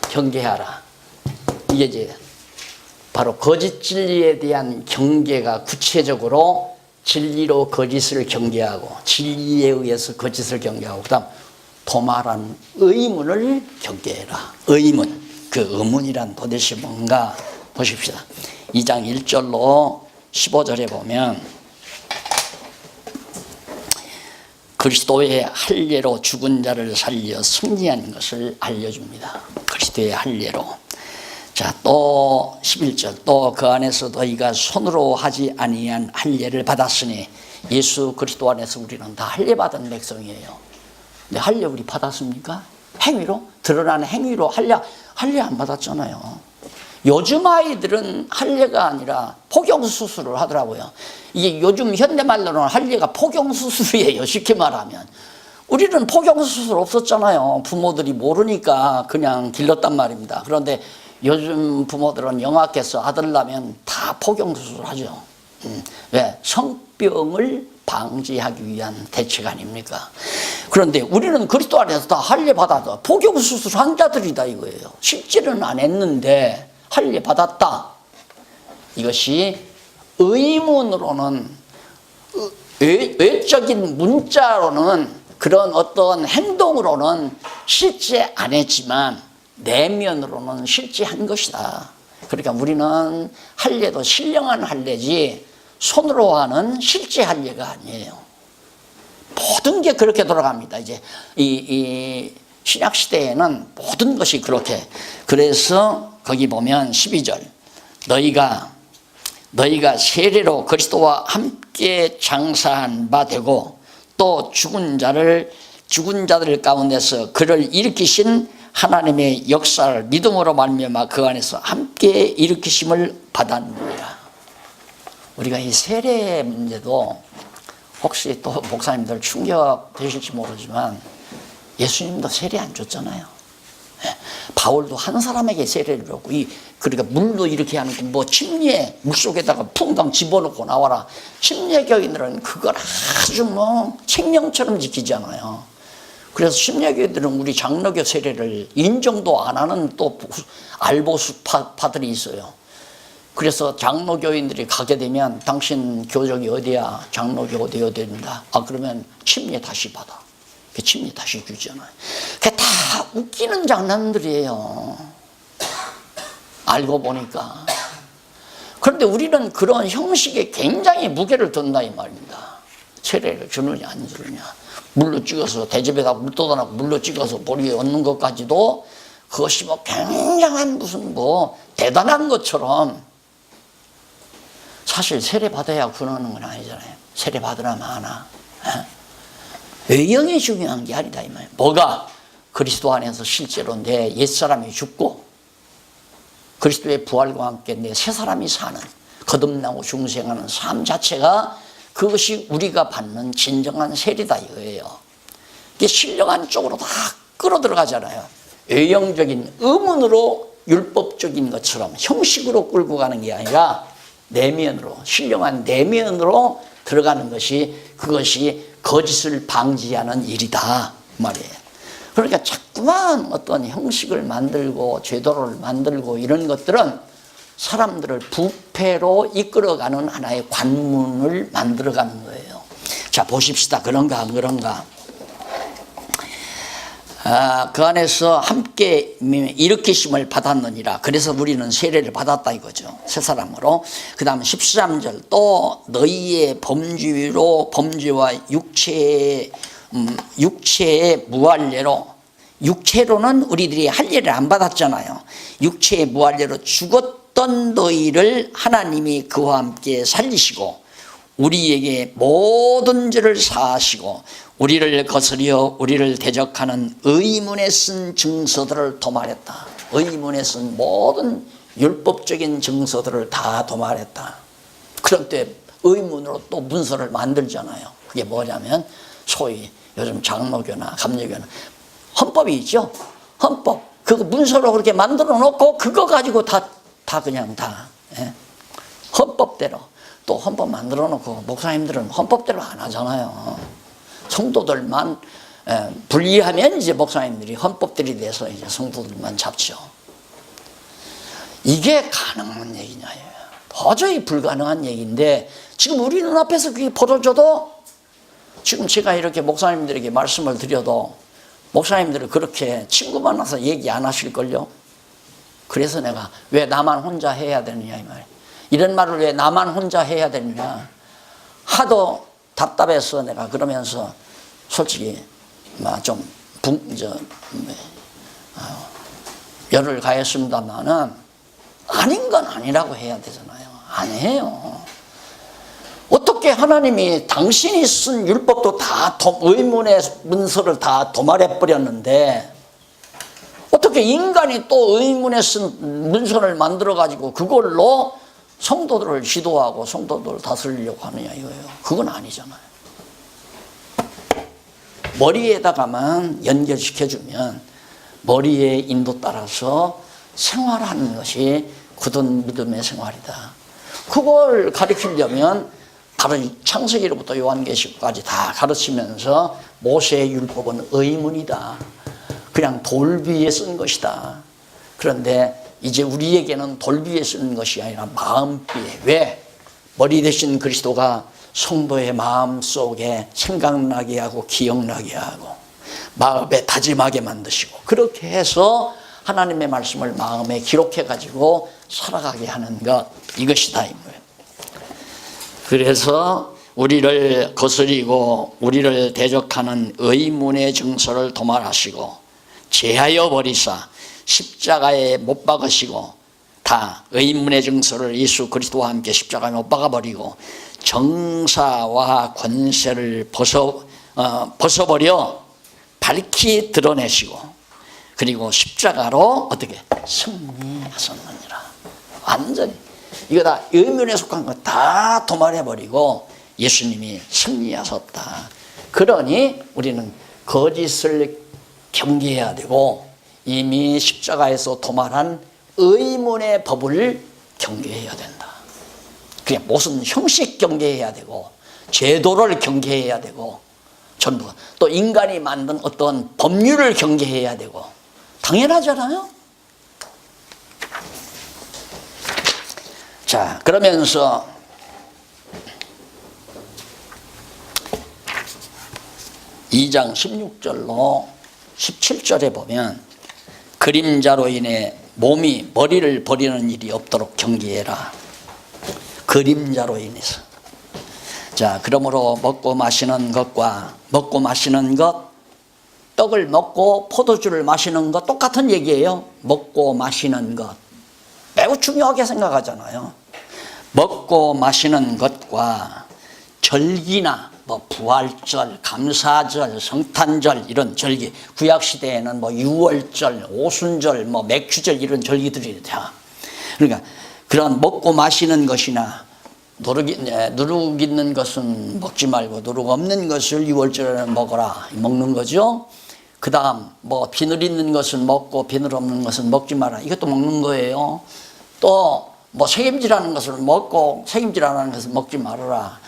경계하라. 이게 이제 바로 거짓 진리에 대한 경계가 구체적으로 진리로 거짓을 경계하고, 진리에 의해서 거짓을 경계하고, 그 다음 도말한 의문을 경계해라. 의문, 그 의문이란 도대체 뭔가 보십시다. 2장 1절로 15절에 보면 그리스도의 할례로 죽은 자를 살려 승리한 것을 알려줍니다. 그리스도의 할례로. 자, 또 11절, 또 그 안에서 너희가 손으로 하지 아니한 할례를 받았으니, 예수 그리스도 안에서 우리는 다 할례 받은 백성이에요. 근데 할례 우리 받았습니까? 행위로? 드러나는 행위로 할례 안 받았잖아요. 요즘 아이들은 할례가 아니라 포경수술을 하더라고요. 이게 요즘 현대말로는 할례가 포경수술이에요. 쉽게 말하면. 우리는 포경수술 없었잖아요. 부모들이 모르니까 그냥 길렀단 말입니다. 그런데 요즘 부모들은 영악해서 아들 낳으면 다 포경수술을 하죠. 왜? 성병을 방지하기 위한 대책 아닙니까? 그런데 우리는 그리스도 안에서 다 할례 받아서 포경수술 한 자들이다 이거예요. 실제는 안 했는데 할례 받았다. 이것이 의문으로는, 외적인 문자로는, 그런 어떤 행동으로는 실제 안 했지만 내면으로는 실제 한 것이다. 그러니까 우리는 할례도 신령한 할례지 손으로 하는 실제 할례가 아니에요. 모든 게 그렇게 돌아갑니다. 이제 이 신약 시대에는 모든 것이 그렇게. 그래서 거기 보면 12절, 너희가 세례로 그리스도와 함께 장사한 바 되고, 또 죽은 자들 가운데서 그를 일으키신 하나님의 역사를 믿음으로 말미암아 그 안에서 함께 일으키심을 받았느니라. 우리가 이 세례 문제도 혹시 또 목사님들 충격되실지 모르지만 예수님도 세례 안 줬잖아요. 바울도 한 사람에게 세례를 줬고, 그러니까 물로 이렇게 하는 거, 뭐 침례 물속에다가 풍덩 집어넣고 나와라. 침례교인들은 그걸 아주 뭐 생명처럼 지키잖아요. 그래서 침례교인들은 우리 장로교 세례를 인정도 안 하는 또 알보수파들이 있어요. 그래서 장로교인들이 가게 되면 당신 교적이 어디야? 장로교 어디야 된다. 그러면 침례 다시 받아. 그 침례 다시 주잖아요. 그게 다 웃기는 장난들이에요. 알고 보니까. 그런데 우리는 그런 형식에 굉장히 무게를 둔다 이 말입니다. 세례를 주느냐 안 주느냐. 물로 찍어서 대접에다 물 떠다놓고 물로 찍어서 머리에 얹는 것까지도 그것이 뭐 굉장한 무슨 뭐 대단한 것처럼, 사실 세례 받아야 구원하는 건 아니잖아요. 세례 받으나 마나. 외형이 중요한 게 아니다 이 말이에요. 뭐가? 그리스도 안에서 실제로 내 옛사람이 죽고 그리스도의 부활과 함께 내 새 사람이 사는, 거듭나고 중생하는 삶 자체가, 그것이 우리가 받는 진정한 세례다 이거예요. 이게 신령한 쪽으로 다 끌어들어가잖아요. 외형적인 의문으로 율법적인 것처럼 형식으로 끌고 가는 게 아니라 내면으로, 신령한 내면으로 들어가는 것이, 그것이 거짓을 방지하는 일이다 말이에요. 그러니까 자꾸만 어떤 형식을 만들고 제도를 만들고 이런 것들은 사람들을 부패로 이끌어가는 하나의 관문을 만들어가는 거예요. 자, 보십시다. 그런가 안 그런가. 그 안에서 함께 일으키심을 받았느니라. 그래서 우리는 세례를 받았다 이거죠. 새 사람으로. 그 다음 13절 또 너희의 범죄와 육체의 무할례로, 육체로는 우리들이 할례를 안 받았잖아요. 육체의 무할례로 죽었던 너희를 하나님이 그와 함께 살리시고 우리에게 모든 죄를 사하시고 우리를 거스려 우리를 대적하는 의문에 쓴 증서들을 도말했다. 의문에 쓴 모든 율법적인 증서들을 다 도말했다. 그럴 때 의문으로 또 문서를 만들잖아요. 그게 뭐냐면 소위 요즘 장로교나 감리교나 헌법이 있죠. 헌법. 그거 문서로 그렇게 만들어 놓고 그거 가지고 다 그냥 다 헌법대로. 또 헌법 만들어 놓고 목사님들은 헌법대로 안 하잖아요. 성도들만 분리하면 이제 목사님들이 헌법들이 돼서 이제 성도들만 잡죠. 이게 가능한 얘기냐예요. 도저히 불가능한 얘기인데 지금 우리 눈앞에서 그게 벌어져도 지금 제가 이렇게 목사님들에게 말씀을 드려도 목사님들은 그렇게 친구 만나서 얘기 안 하실걸요. 그래서 내가 왜 나만 혼자 해야 되느냐 이 말. 이런 말을 왜 나만 혼자 해야 되느냐. 하도 답답해서 내가 그러면서 솔직히 좀 열을 가했습니다만은 아닌 건 아니라고 해야 되잖아요. 아니에요. 어떻게 하나님이 당신이 쓴 율법도 다 의문의 문서를 다 도말해 버렸는데 어떻게 인간이 또 의문에 쓴 문서를 만들어 가지고 그걸로 성도들을 지도하고 성도들을 다스리려고 하느냐 이거예요. 그건 아니잖아요. 머리에다가만 연결시켜주면 머리의 인도 따라서 생활하는 것이 굳은 믿음의 생활이다. 그걸 가르치려면 다른 창세기로부터 요한계시록까지 다 가르치면서 모세의 율법은 의문이다. 그냥 돌 위에 쓴 것이다. 그런데 이제 우리에게는 돌 위에 쓰는 것이 아니라 마음비에. 왜? 머리 대신 그리스도가 성도의 마음 속에 생각나게 하고 기억나게 하고 마음에 다짐하게 만드시고 그렇게 해서 하나님의 말씀을 마음에 기록해 가지고 살아가게 하는 것, 이것이다. 그래서 우리를 거스리고 우리를 대적하는 의문의 증서를 도말하시고 제하여 버리사 십자가에 못 박으시고 다 의문의 증서를 예수 그리스도와 함께 십자가에 못 박아버리고 정사와 권세를 벗어버려 밝히 드러내시고 그리고 십자가로 어떻게 승리하셨느니라. 완전히 이거 다 의문에 속한 거 다 도말해버리고 예수님이 승리하셨다. 그러니 우리는 거짓을 경계해야 되고 이미 십자가에서 도말한 의문의 법을 경계해야 된다. 그게 무슨 형식 경계해야 되고 제도를 경계해야 되고 전부 또 인간이 만든 어떤 법률을 경계해야 되고 당연하잖아요. 자, 그러면서 (2장 16절로 17절에) 보면 그림자로 인해 머리를 버리는 일이 없도록 경계해라. 그림자로 인해서. 자, 그러므로 먹고 마시는 것과 먹고 마시는 것, 떡을 먹고 포도주를 마시는 것 똑같은 얘기예요. 먹고 마시는 것 매우 중요하게 생각하잖아요. 먹고 마시는 것과 절기나 부활절, 감사절, 성탄절 이런 절기, 구약시대에는 유월절, 오순절, 맥주절 이런 절기들이 다. 그러니까 그런 먹고 마시는 것이나 누룩 있는 것은 먹지 말고 누룩 없는 것을 유월절에 먹어라, 먹는 거죠. 그 다음 비늘 있는 것은 먹고 비늘 없는 것은 먹지 마라, 이것도 먹는 거예요. 또 새김질하는 것을 먹고 새김질 안 하는 것을 먹지 말아라.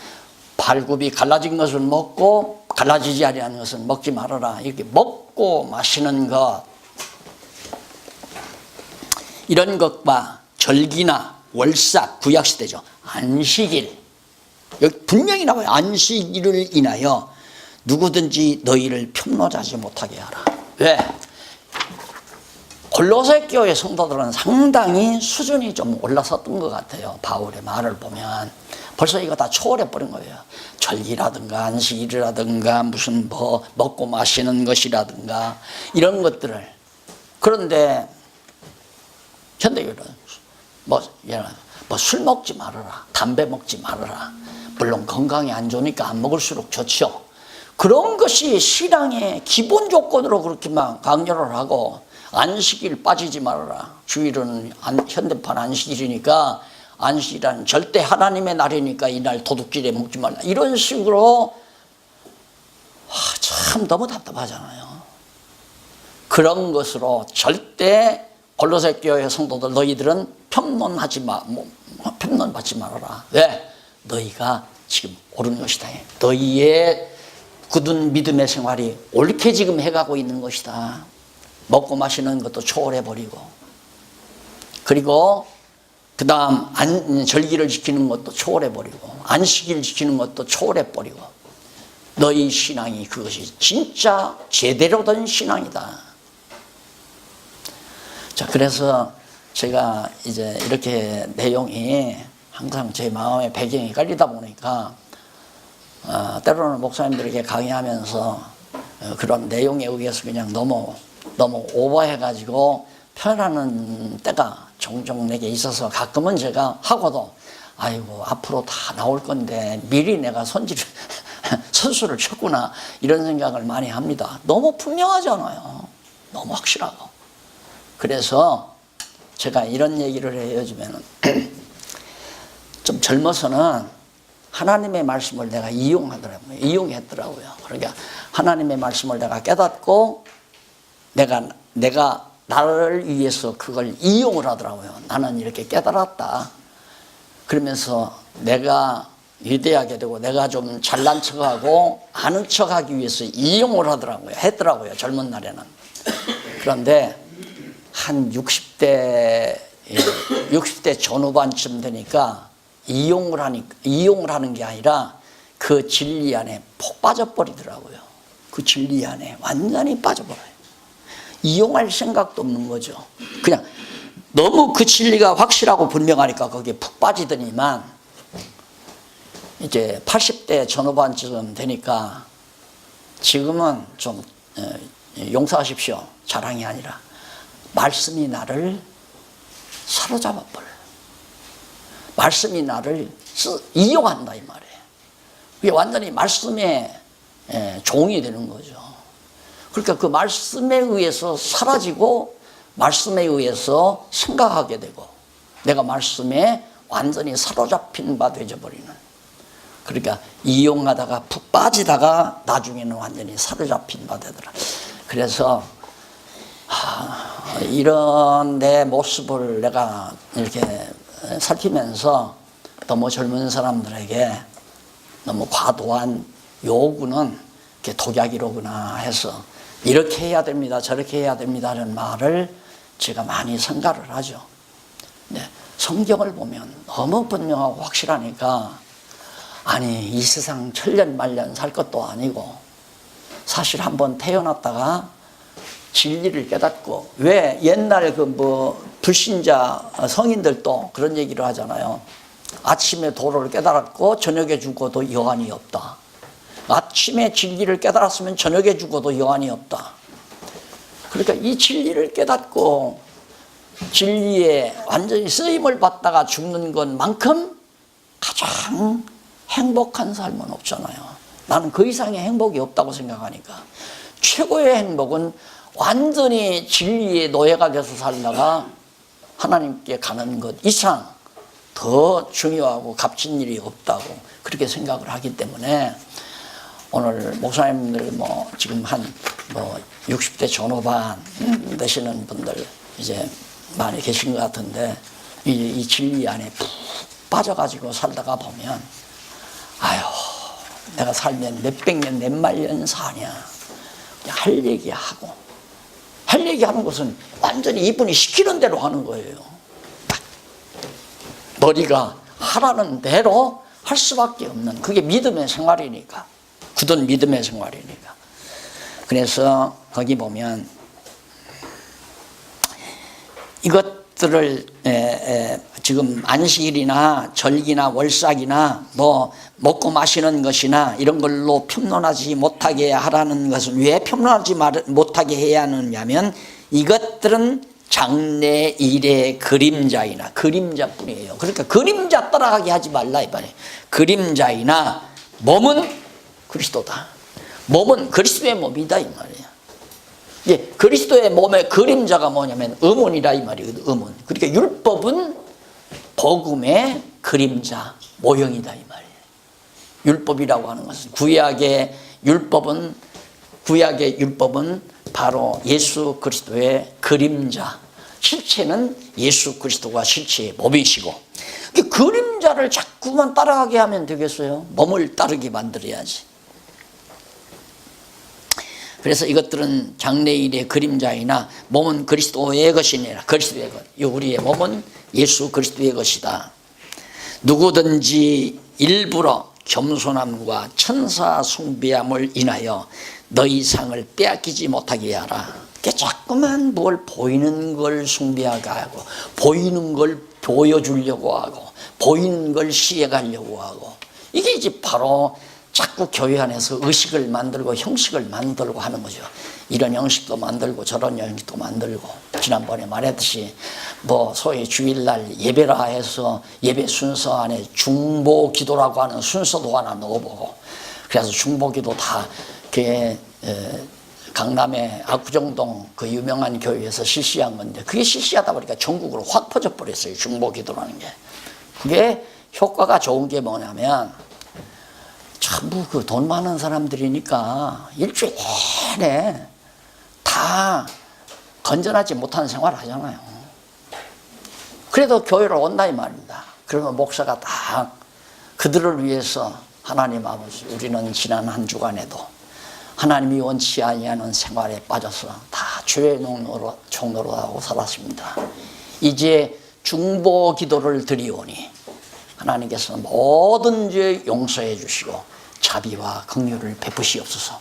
발굽이 갈라진 것을 먹고 갈라지지 아니하는 것은 먹지 말아라. 이렇게 먹고 마시는 것, 이런 것과 절기나 월삭, 구약시대죠. 안식일, 여기 분명히 나와요. 안식일을 인하여 누구든지 너희를 평노자지 못하게 하라. 왜? 골로새 교회 성도들은 상당히 수준이 좀 올라섰던 것 같아요. 바울의 말을 보면 벌써 이거 다 초월해 버린 거예요. 절기라든가 안식일이라든가 무슨 뭐 먹고 마시는 것이라든가 이런 것들을. 그런데 현대교회는 뭐 술 먹지 말아라, 담배 먹지 말아라. 물론 건강에 안 좋으니까 안 먹을수록 좋죠. 그런 것이 신앙의 기본 조건으로 그렇게만 강조를 하고, 안식일 빠지지 말아라. 주일은 현대판 안식일이니까, 안식일은 절대 하나님의 날이니까 이날 도둑질에 먹지 말라. 이런 식으로 참 너무 답답하잖아요. 그런 것으로 절대 골로새 교회 성도들, 너희들은 편론하지 마, 편론받지 말아라. 왜? 너희가 지금 옳은 것이다. 너희의 굳은 믿음의 생활이 옳게 지금 해가고 있는 것이다. 먹고 마시는 것도 초월해버리고, 그리고 그 다음 절기를 지키는 것도 초월해버리고, 안식일 지키는 것도 초월해버리고, 너희 신앙이 그것이 진짜 제대로 된 신앙이다. 자, 그래서 제가 이제 이렇게 내용이 항상 제 마음의 배경이 깔리다 보니까 때로는 목사님들에게 강의하면서 그런 내용에 의해서 그냥 너무 오버해가지고 표현하는 때가 종종 내게 있어서, 가끔은 제가 하고도 아이고 앞으로 다 나올 건데 미리 내가 선수를 쳤구나, 이런 생각을 많이 합니다. 너무 분명하잖아요. 너무 확실하고. 그래서 제가 이런 얘기를 해요. 요즘에는 좀 젊어서는 하나님의 말씀을 내가 이용했더라고요. 그러니까 하나님의 말씀을 내가 깨닫고 내가 나를 위해서 그걸 이용을 하더라고요. 나는 이렇게 깨달았다. 그러면서 내가 위대하게 되고 내가 좀 잘난 척하고 아는 척하기 위해서 이용을 했더라고요. 젊은 날에는. 그런데 한 60대 전후반쯤 되니까 이용을 하는 게 아니라 그 진리 안에 폭 빠져버리더라고요. 그 진리 안에 완전히 빠져버려요. 이용할 생각도 없는 거죠. 그냥 너무 그 진리가 확실하고 분명하니까 거기에 푹 빠지더니만, 이제 80대 전후반쯤 되니까 지금은 좀 용서하십시오. 자랑이 아니라 말씀이 나를 사로잡아 버려요. 말씀이 나를 이용한다 이 말이에요. 그게 완전히 말씀의 종이 되는 거죠. 그러니까 그 말씀에 의해서 사라지고 말씀에 의해서 생각하게 되고, 내가 말씀에 완전히 사로잡힌 바 되어버리는, 그러니까 이용하다가 푹 빠지다가 나중에는 완전히 사로잡힌 바 되더라. 그래서 이런 내 모습을 내가 이렇게 살피면서 너무 젊은 사람들에게 너무 과도한 요구는 독약이로구나 해서, 이렇게 해야 됩니다, 저렇게 해야 됩니다라는 말을 제가 많이 생각을 하죠. 네, 성경을 보면 너무 분명하고 확실하니까, 아니 이 세상 천년 만년 살 것도 아니고, 사실 한번 태어났다가 진리를 깨닫고, 왜 옛날 불신자 성인들도 그런 얘기를 하잖아요. 아침에 도를 깨달았고 저녁에 죽어도 여한이 없다. 아침에 진리를 깨달았으면 저녁에 죽어도 여한이 없다. 그러니까 이 진리를 깨닫고 진리에 완전히 쓰임을 받다가 죽는 것만큼 가장 행복한 삶은 없잖아요. 나는 그 이상의 행복이 없다고 생각하니까, 최고의 행복은 완전히 진리의 노예가 돼서 살다가 하나님께 가는 것 이상 더 중요하고 값진 일이 없다고 그렇게 생각을 하기 때문에, 오늘 목사님들 지금 한 60대 전후반 되시는 분들 이제 많이 계신 것 같은데, 이 진리 안에 푹 빠져가지고 살다가 보면, 아유 내가 살면 몇백 년 몇만 년 사냐, 할 얘기하고, 할 얘기하는 것은 완전히 이분이 시키는 대로 하는 거예요. 머리가 하라는 대로 할 수밖에 없는, 그게 믿음의 생활이니까, 굳은 믿음의 생활이니까. 그래서 거기 보면 이것들을 지금 안식일이나 절기나 월삭이나 뭐 먹고 마시는 것이나 이런 걸로 평론하지 못하게 하라는 것은 왜 평론하지 못하게 해야 하느냐면 이것들은 장래일의 그림자이나 그림자뿐이에요. 그러니까 그림자 따라가게 하지 말라 이 말이에요. 그림자이나 몸은 그리스도다. 몸은 그리스도의 몸이다 이 말이에요. 예, 그리스도의 몸의 그림자가 뭐냐면 음운이라 이 말이거든. 음운. 그러니까 율법은 복음의 그림자 모형이다 이 말이에요. 율법이라고 하는 것은 구약의 율법은 바로 예수 그리스도의 그림자. 실체는 예수 그리스도가 실체의 몸이시고 그 그림자를 자꾸만 따라가게 하면 되겠어요? 몸을 따르게 만들어야지. 그래서 이것들은 장래일의 그림자이나 몸은 그리스도의 것이니라. 그리스도의 것. 우리의 몸은 예수 그리스도의 것이다. 누구든지 일부러 겸손함과 천사 숭배함을 인하여 너희 상을 빼앗기지 못하게 하라. 자꾸만 뭘 보이는 걸 숭배하게 하고 보이는 걸 보여주려고 하고 보이는 걸 시해가려고 하고 이게 이제 바로 자꾸 교회 안에서 의식을 만들고 형식을 만들고 하는 거죠. 이런 형식도 만들고 저런 형식도 만들고 지난번에 말했듯이 뭐 소위 주일날 예배라 해서 예배 순서 안에 중보 기도라고 하는 순서도 하나 넣어보고 그래서 중보 기도 다 이렇게 강남의 압구정동 그 유명한 교회에서 실시한 건데 그게 실시하다 보니까 전국으로 확 퍼져버렸어요. 중보 기도라는 게. 그게 효과가 좋은 게 뭐냐면 전부 그 돈 많은 사람들이니까 일주일 내내 다 건전하지 못한 생활을 하잖아요. 그래도 교회로 온다 이 말입니다. 그러면 목사가 딱 그들을 위해서 하나님 아버지 우리는 지난 한 주간에도 하나님이 원치 아니하는 생활에 빠져서 다 죄의 종로로 하고 살았습니다. 이제 중보 기도를 드리오니 하나님께서 모든 죄 용서해 주시고 자비와 긍휼을 베푸시옵소서.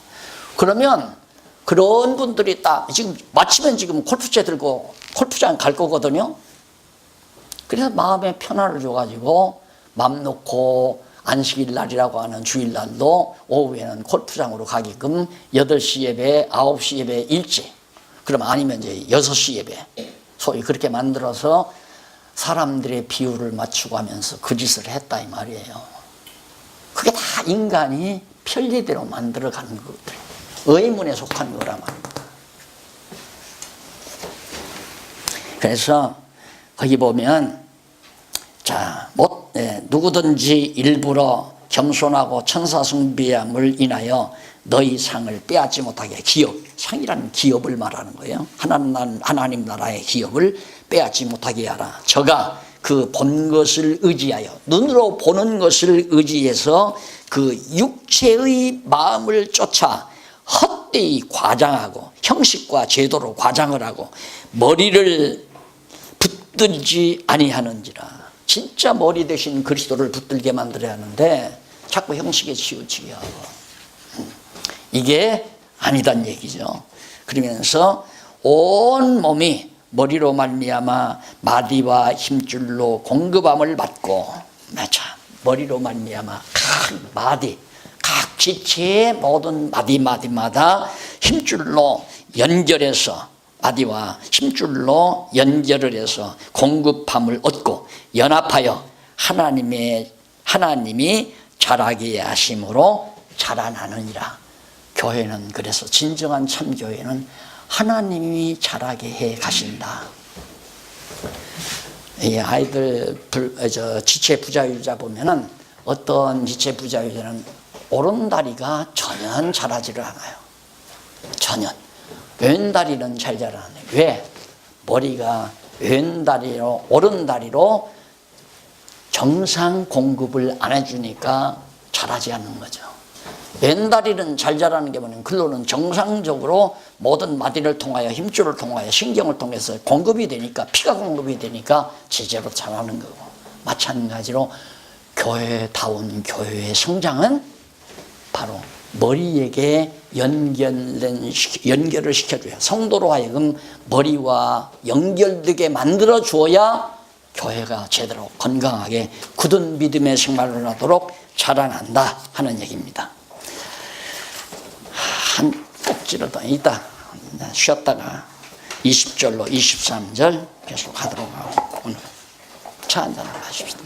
그러면 그런 분들이 딱 지금 마치면 지금 골프채 들고 골프장 갈 거거든요. 그래서 마음에 편안을 줘가지고 맘 놓고 안식일 날이라고 하는 주일날도 오후에는 골프장으로 가게끔 8시 예배, 9시 예배 일찍 그럼 아니면 이제 6시 예배 소위 그렇게 만들어서 사람들의 비율을 맞추고 하면서 그 짓을 했다 이 말이에요. 그게 다 인간이 편리대로 만들어가는 것들 의문에 속한 거란 말입니다. 그래서 거기 보면 누구든지 일부러 겸손하고 천사 숭배함을 인하여 너희 상을 빼앗지 못하게 기업, 상이라는 기업을 말하는 거예요. 하나님 나라의 기업을 빼앗지 못하게 하라. 저가 그 본 것을 의지하여 눈으로 보는 것을 의지해서 그 육체의 마음을 쫓아 헛되이 과장하고 형식과 제도로 과장을 하고 머리를 붙들지 아니하는지라. 진짜 머리 대신 그리스도를 붙들게 만들어야 하는데 자꾸 형식에 치우치게 하고 이게 아니단 얘기죠. 그러면서 온 몸이 머리로 말미암아 마디와 힘줄로 공급함을 받고 머리로 말미암아 각 마디 각 지체의 모든 마디마다 힘줄로 연결해서 마디와 힘줄로 연결을 해서 공급함을 얻고 연합하여 하나님이 자라게 하심으로 자라나느니라. 교회는 그래서 진정한 참교회는 하나님이 자라게 해 가신다. 이 아이들 지체 부자유자 보면은 어떤 지체 부자유자는 오른다리가 전혀 자라지를 않아요. 전혀. 왼다리는 잘 자라네. 왜? 머리가 왼다리로 오른다리로 정상 공급을 안 해주니까 자라지 않는 거죠. 왼다리는 잘 자라는 게 뭐냐면 글로는 정상적으로 모든 마디를 통하여 힘줄을 통하여 신경을 통해서 공급이 되니까 피가 공급이 되니까 제대로 자라는 거고 마찬가지로 교회다운 교회의 성장은 바로 머리에게 연결을 시켜줘야, 성도로 하여금 머리와 연결되게 만들어 주어야 교회가 제대로 건강하게 굳은 믿음의 생활을 하도록 자라난다 하는 얘기입니다. 한 꼭지를 더 이따 쉬었다가 20절로 23절 계속 하도록 하고 오늘 차 한잔 하십시다.